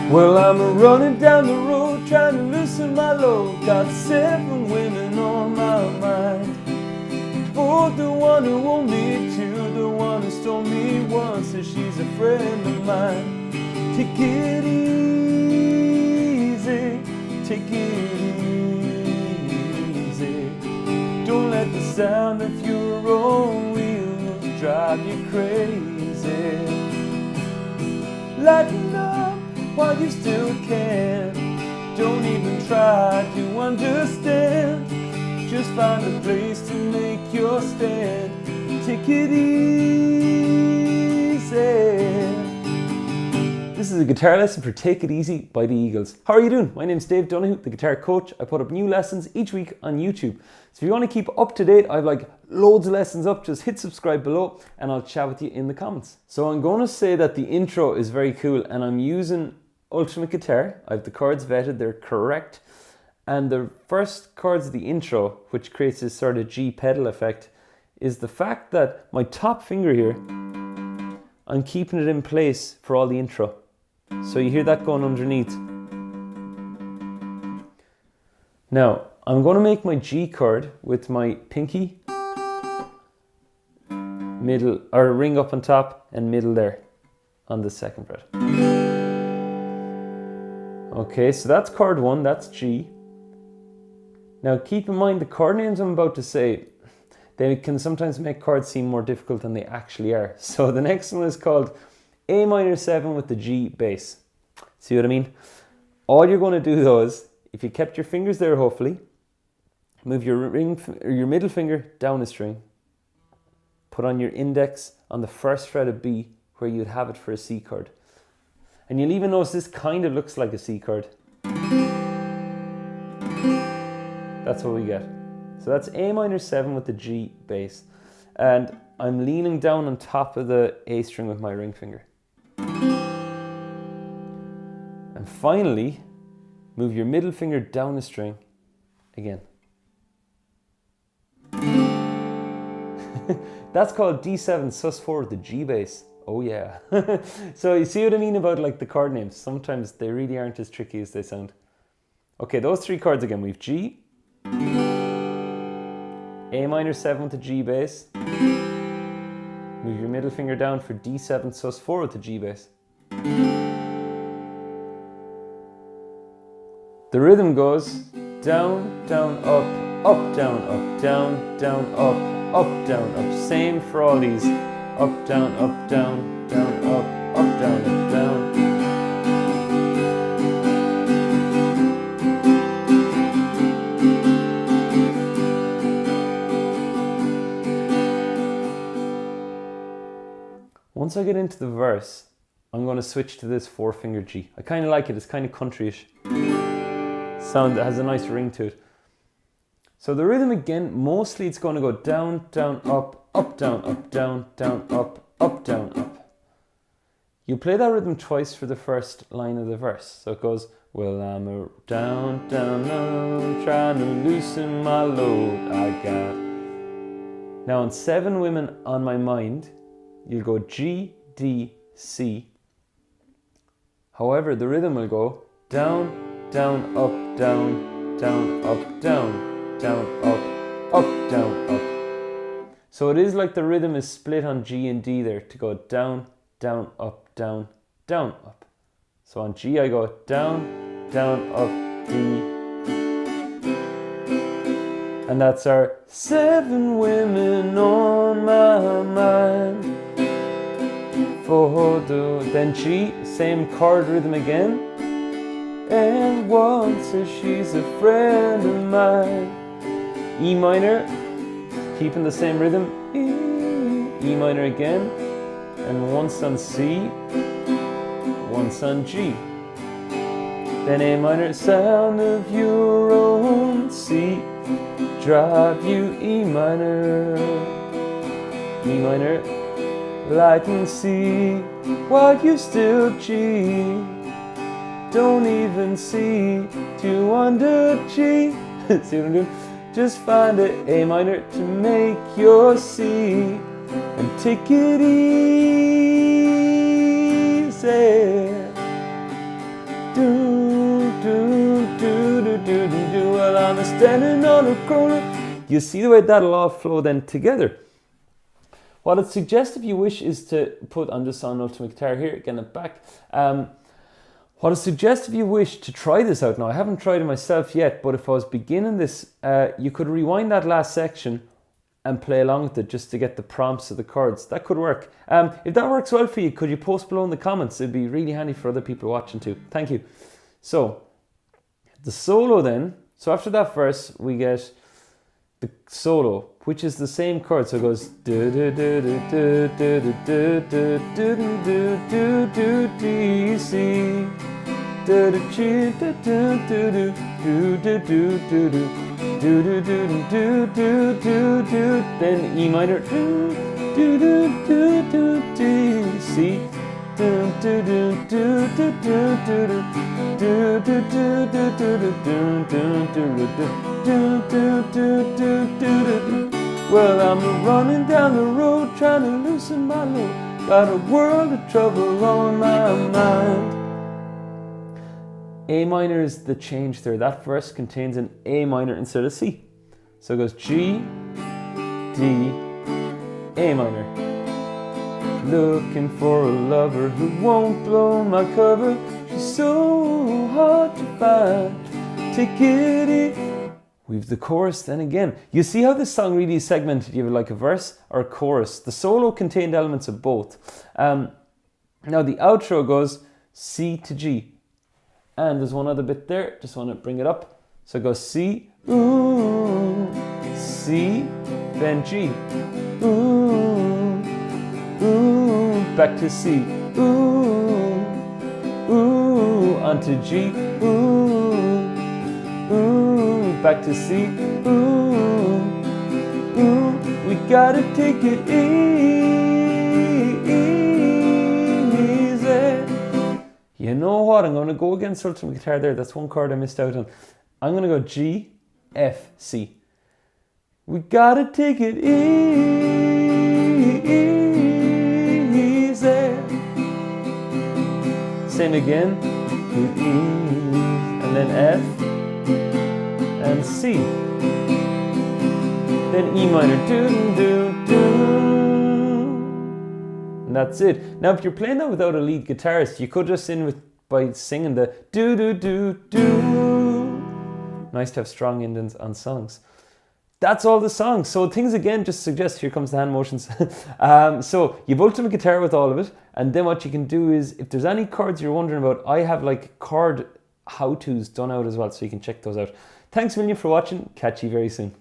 Well, I'm running down the road trying to loosen my load. Got 7 women on my mind. Oh, the one who won't me too, the one who stole me once, says she's a friend of mine. Take it easy, take it easy. Don't let the sound of your own wheels drive you crazy. Lighten up while you still can. Don't even try to understand. Just find a place to make your stand. Take it easy. This is a guitar lesson for Take It Easy by the Eagles. How are you doing? My name's Dave Donoghue, the guitar coach. I put up new lessons each week on YouTube. So if you want to keep up to date, I've like loads of lessons up. Just hit subscribe below and I'll chat with you in the comments. So I'm going to say that the intro is very cool and I'm using Ultimate Guitar. I have the chords vetted, they're correct. And the first chords of the intro, which creates this sort of G pedal effect, is the fact that my top finger here, I'm keeping it in place for all the intro. So you hear that going underneath. Now, I'm going to make my G chord with my pinky, middle, or ring up on top and middle there on the second fret. Okay, so that's chord 1, that's G. Now keep in mind the chord names I'm about to say, they can sometimes make chords seem more difficult than they actually are. So the next one is called A minor 7 with the G bass. See what I mean? All you're going to do though is, if you kept your fingers there hopefully, move your middle finger down a string, put on your index on the first fret of B where you'd have it for a C chord. And you'll even notice this kind of looks like a C chord. That's what we get. So that's A minor 7 with the G bass. And I'm leaning down on top of the A string with my ring finger. And finally, move your middle finger down a string again. That's called D7 sus4 with the G bass. Oh yeah. So you see what I mean about like the chord names? Sometimes they really aren't as tricky as they sound. Okay, those 3 chords again. We've G, A minor 7 with the G bass. Move your middle finger down for D7 sus4 with the G bass. The rhythm goes down, down, up, up, down, up, down, down, up, up, down, up. Same for all these. Up, down, up, down, down, up, down, up, down. Once I get into the verse, I'm going to switch to this 4-finger G. I kind of like it, it's kind of countryish sound that has a nice ring to it. So the rhythm again, mostly it's going to go down, down, up, down, down, up, down, up. You play that rhythm twice for the first line of the verse. So it goes, well, I'm a down, down, down, trying to loosen my load I got. Now on 7 women on my mind, you'll go G, D, C. However, the rhythm will go down, down, up, down, down, up, down, down, up, down, up. So it is like the rhythm is split on G and D there to go down, down, up, down, down, up. So on G I go down, down, up, D. And that's our 7 women on my mind. For then G, same chord rhythm again. And one says she's a friend of mine. E minor, keeping the same rhythm. E minor again. And once on C, once on G. Then A minor, sound of your own C. Drive you E minor. E minor, light and C. While you still G. Don't even see to under G. See what I'm doing? Just find an A minor to make your C and take it easy. standing on a corner. You see the way that'll all flow then together. What I'd suggest if you wish is to put on this on ultimate guitar here, getting it back. What I suggest if you wish to try this out now, I haven't tried it myself yet, but if I was beginning this, you could rewind that last section and play along with it just to get the prompts of the chords. That could work. If that works well for you, could you post below in the comments? It'd be really handy for other people watching too. Thank you. So, the solo then, so after that verse, we get the solo, which is the same chord. So it goes do do do do do do do do do do do do do C do do do do do do do do do do do do do do do do do, then E minor do do do do do do C do do do do do do do do do do. Well, I'm running down the road trying to loosen my load. Got a world of trouble on my mind. A minor is the change there. That verse contains an A minor instead of C. So it goes G, D, A minor. Looking for a lover who won't blow my cover. She's so hard to find. Take it easy. We've the chorus then again. You see how this song really is segmented. You have like a verse or a chorus. The solo contained elements of both. Now the outro goes C to G. And there's one other bit there. Just want to bring it up. So it goes C, ooh, C, then G, ooh, ooh, back to C, ooh, ooh, onto G, ooh, ooh, back to C, ooh, ooh, we gotta take it easy. You know what? I'm going to go against ultimate guitar there. That's one chord I missed out on. I'm going to go G, F, C. We gotta take it easy. Same again. And then F and C. Then E minor. Do, do, do. And that's it. Now, if you're playing that without a lead guitarist, you could just end by singing the do, do, do, do. Nice to have strong endings on songs. That's all the songs. So things again just suggest, here comes the hand motions. So you've ultimate guitar with all of it. And then what you can do is, if there's any chords you're wondering about, I have like chord how-tos done out as well. So you can check those out. Thanks a million for watching. Catch you very soon.